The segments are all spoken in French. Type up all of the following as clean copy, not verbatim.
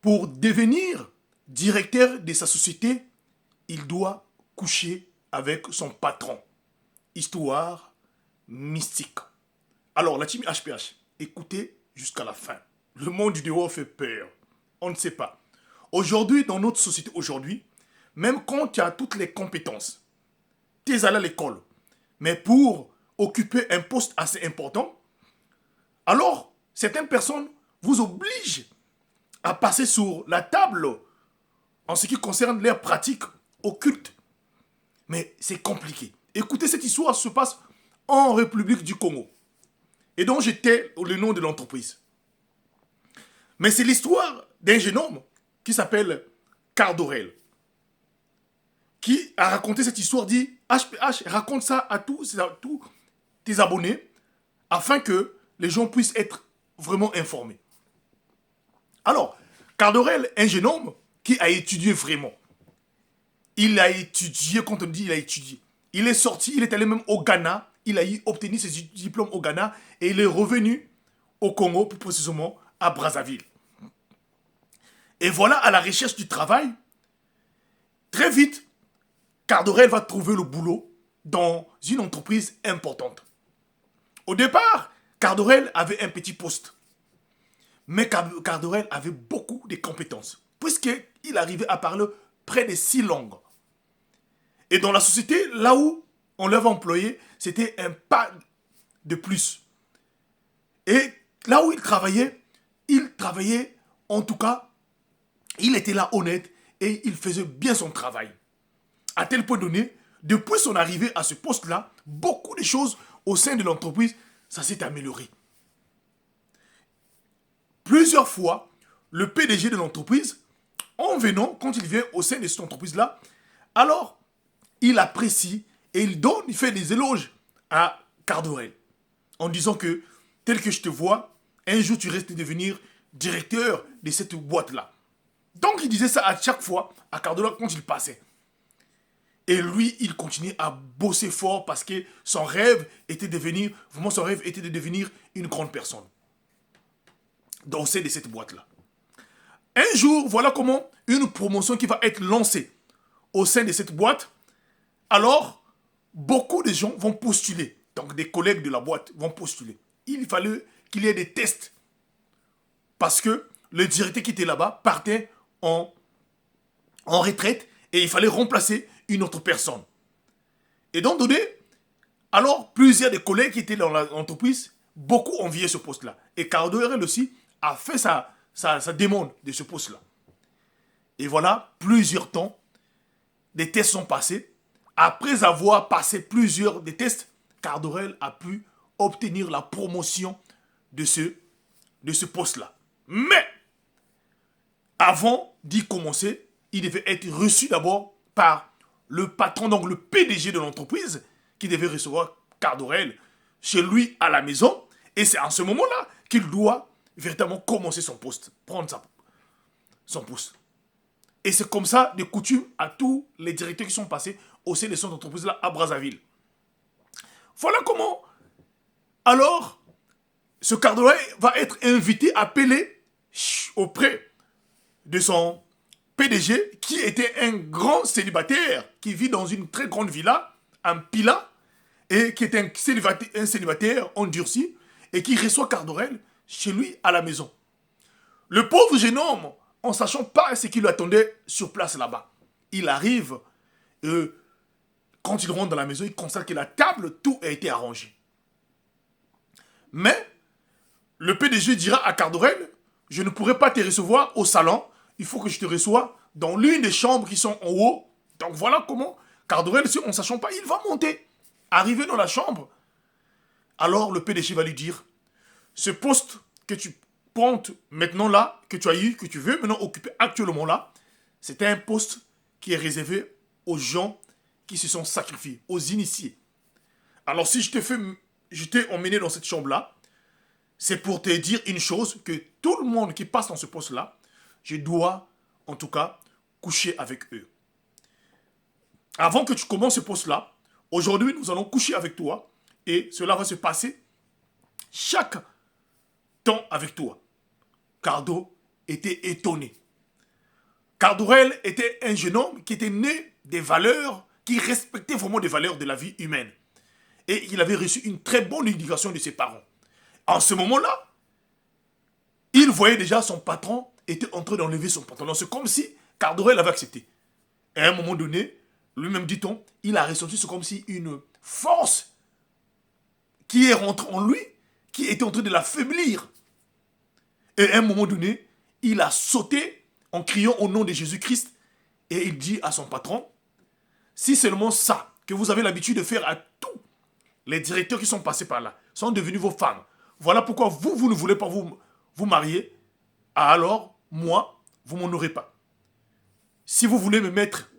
Pour devenir directeur de sa société, il doit coucher avec son patron. Histoire mystique. Alors, la team HPH, écoutez jusqu'à la fin. Le monde du dehors fait peur. On ne sait pas. Aujourd'hui, dans notre société aujourd'hui, même quand tu as toutes les compétences, tu es allé à l'école, mais pour occuper un poste assez important, alors certaines personnes vous obligent à passer sur la table en ce qui concerne leurs pratiques occultes. Mais c'est compliqué. Écoutez, cette histoire se passe en République du Congo. Et donc j'étais le nom de l'entreprise. Mais c'est l'histoire d'un jeune homme qui s'appelle Cardorel, qui a raconté cette histoire, dit HPH, raconte ça à tous tes abonnés, afin que les gens puissent être vraiment informés. Alors, Cardorel, un jeune homme qui a étudié vraiment. Il a étudié, quand on dit il a étudié, il est sorti, il est allé même au Ghana, il a obtenu ses diplômes au Ghana et il est revenu au Congo, plus précisément à Brazzaville. Et voilà, à la recherche du travail, très vite, Cardorel va trouver le boulot dans une entreprise importante. Au départ, Cardorel avait un petit poste. Mais Cardorel avait beaucoup de compétences, puisqu'il arrivait à parler près de 6 langues. Et dans la société, là où on l'avait employé, c'était un pas de plus. Et là où il travaillait en tout cas, il était là honnête et il faisait bien son travail. À tel point donné, depuis son arrivée à ce poste-là, beaucoup de choses au sein de l'entreprise, ça s'est amélioré. Plusieurs fois, le PDG de l'entreprise, en venant, quand il vient au sein de cette entreprise-là, alors, il apprécie et il fait des éloges à Cardorel, en disant que, tel que je te vois, un jour tu restes devenir directeur de cette boîte-là. Donc, il disait ça à chaque fois à Cardorel quand il passait. Et lui, il continuait à bosser fort parce que son rêve était de devenir une grande personne dans de cette boîte-là. Un jour, voilà comment une promotion qui va être lancée au sein de cette boîte. Alors, beaucoup de gens vont postuler. Donc, des collègues de la boîte vont postuler. Il fallait qu'il y ait des tests. Parce que le directeur qui était là-bas partait en retraite et il fallait remplacer une autre personne. Et donc, donné, alors, plusieurs des collègues qui étaient dans l'entreprise, beaucoup enviaient ce poste-là. Et Cardorel aussi a fait sa demande de ce poste-là. Et voilà, plusieurs temps, des tests sont passés. Après avoir passé plusieurs des tests, Cardorel a pu obtenir la promotion de ce poste-là. Mais, avant d'y commencer, il devait être reçu d'abord par le patron, donc le PDG de l'entreprise, qui devait recevoir Cardorel chez lui à la maison. Et c'est en ce moment-là qu'il doit véritablement commencer son poste, prendre son poste. Et c'est comme ça, de coutume, à tous les directeurs qui sont passés au sein de cette entreprise-là à Brazzaville. Voilà comment, alors, ce Cardorel va être invité, appelé auprès de son PDG, qui était un grand célibataire, qui vit dans une très grande villa, en Pila, et qui est un célibataire endurci, et qui reçoit Cardorel chez lui à la maison. Le pauvre jeune homme, en ne sachant pas ce qui lui attendait sur place là-bas, il arrive, quand il rentre dans la maison, il constate que la table, tout a été arrangé. Mais, le PDG dira à Cardorel, je ne pourrai pas te recevoir au salon, il faut que je te reçoive dans l'une des chambres qui sont en haut. Donc voilà comment Cardorel, en ne sachant pas, il va monter. Arrivé dans la chambre, alors le PDG va lui dire, ce poste que tu pontes maintenant là, que tu as eu, que tu veux maintenant occuper actuellement là, c'est un poste qui est réservé aux gens qui se sont sacrifiés, aux initiés. Alors si je t'ai emmené dans cette chambre-là, c'est pour te dire une chose, que tout le monde qui passe dans ce poste-là, je dois, en tout cas, coucher avec eux. Avant que tu commences ce poste-là, aujourd'hui, nous allons coucher avec toi et cela va se passer chaque temps avec toi. Cardo était étonné. Cardorel était un jeune homme qui était né des valeurs, qui respectait vraiment des valeurs de la vie humaine. Et il avait reçu une très bonne éducation de ses parents. En ce moment-là, il voyait déjà son patron était en train d'enlever son pantalon. C'est comme si Cardorel avait accepté. Et à un moment donné, lui-même dit-on, il a ressenti, c'est comme si une force qui est rentrée en lui, qui était en train de l'affaiblir. Et à un moment donné, il a sauté en criant au nom de Jésus-Christ et il dit à son patron, si seulement ça que vous avez l'habitude de faire à tous les directeurs qui sont passés par là sont devenus vos femmes, voilà pourquoi vous ne voulez pas vous marier, alors moi, vous m'en aurez pas. Si vous voulez me mettre,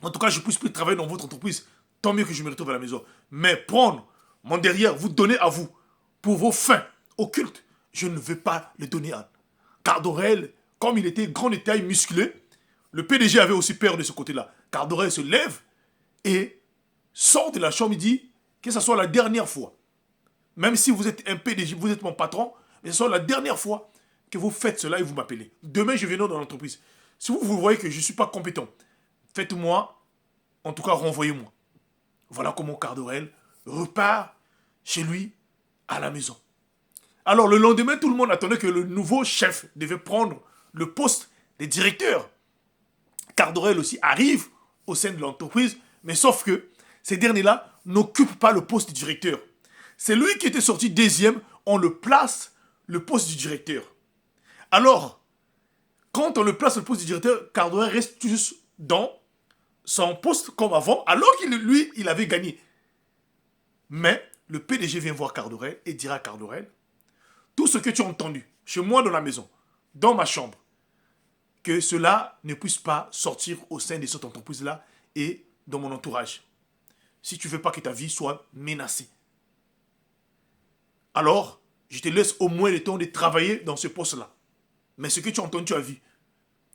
en tout cas je ne puisse plus travailler dans votre entreprise, tant mieux que je me retrouve à la maison. Mais prendre mon derrière, vous donner à vous, pour vos fins occultes, je ne veux pas le donner à Cardorel. Comme il était grand de taille, musclé, le PDG avait aussi peur de ce côté-là. Cardorel se lève et sort de la chambre, il dit que ce soit la dernière fois. Même si vous êtes un PDG, vous êtes mon patron, mais ce soit la dernière fois que vous faites cela et vous m'appelez. Demain, je viendrai dans l'entreprise. Si vous voyez que je ne suis pas compétent, faites-moi, en tout cas, renvoyez-moi. Voilà comment Cardorel repart chez lui à la maison. Alors, le lendemain, tout le monde attendait que le nouveau chef devait prendre le poste de directeur. Cardorel aussi arrive au sein de l'entreprise, mais sauf que ces derniers-là n'occupent pas le poste de directeur. C'est lui qui était sorti deuxième, on le place le poste du directeur. Alors, quand on le place le poste du directeur, Cardorel reste juste dans son poste comme avant, alors lui, il avait gagné. Mais le PDG vient voir Cardorel et dira à Cardorel, tout ce que tu as entendu chez moi dans la maison, dans ma chambre, que cela ne puisse pas sortir au sein de cette entreprise-là et dans mon entourage. Si tu ne veux pas que ta vie soit menacée. Alors, je te laisse au moins le temps de travailler dans ce poste-là. Mais ce que tu as entendu, tu as vu.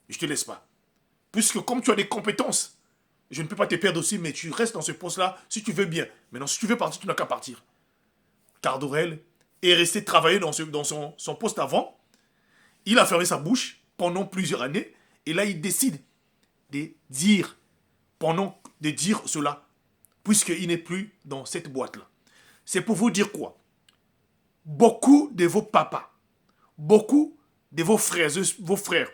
Je ne te laisse pas. Puisque comme tu as des compétences, je ne peux pas te perdre aussi, mais tu restes dans ce poste-là si tu veux bien. Maintenant, si tu veux partir, tu n'as qu'à partir. Cardorel est resté travailler dans son poste avant. Il a fermé sa bouche pendant plusieurs années. Et là, il décide de dire cela. Puisqu'il n'est plus dans cette boîte-là. C'est pour vous dire quoi? Beaucoup de vos papas, beaucoup de vos frères,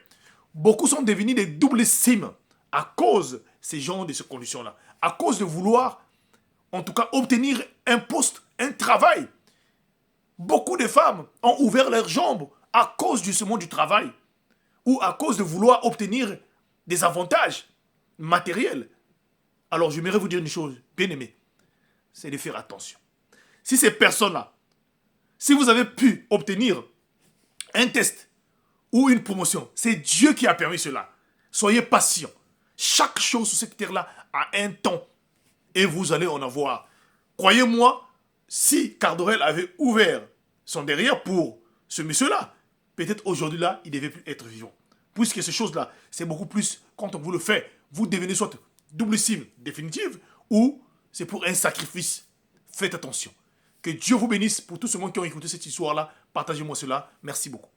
beaucoup sont devenus des doubles cimes à cause de ces gens de ces conditions-là. À cause de vouloir, en tout cas, obtenir un poste, un travail. Beaucoup de femmes ont ouvert leurs jambes à cause du monde du travail ou à cause de vouloir obtenir des avantages matériels. Alors, j'aimerais vous dire une chose, bien aimé, c'est de faire attention. Si ces personnes-là, si vous avez pu obtenir un test ou une promotion, c'est Dieu qui a permis cela. Soyez patient. Chaque chose sur cette terre-là a un temps et vous allez en avoir. Croyez-moi, si Cardorel avait ouvert son derrière pour ce monsieur-là, peut-être aujourd'hui-là, il devait plus être vivant. Puisque ces choses-là, c'est beaucoup plus, quand on vous le fait, vous devenez soit double cible définitive ou c'est pour un sacrifice. Faites attention. Que Dieu vous bénisse pour tous ceux qui ont écouté cette histoire-là. Partagez-moi cela. Merci beaucoup.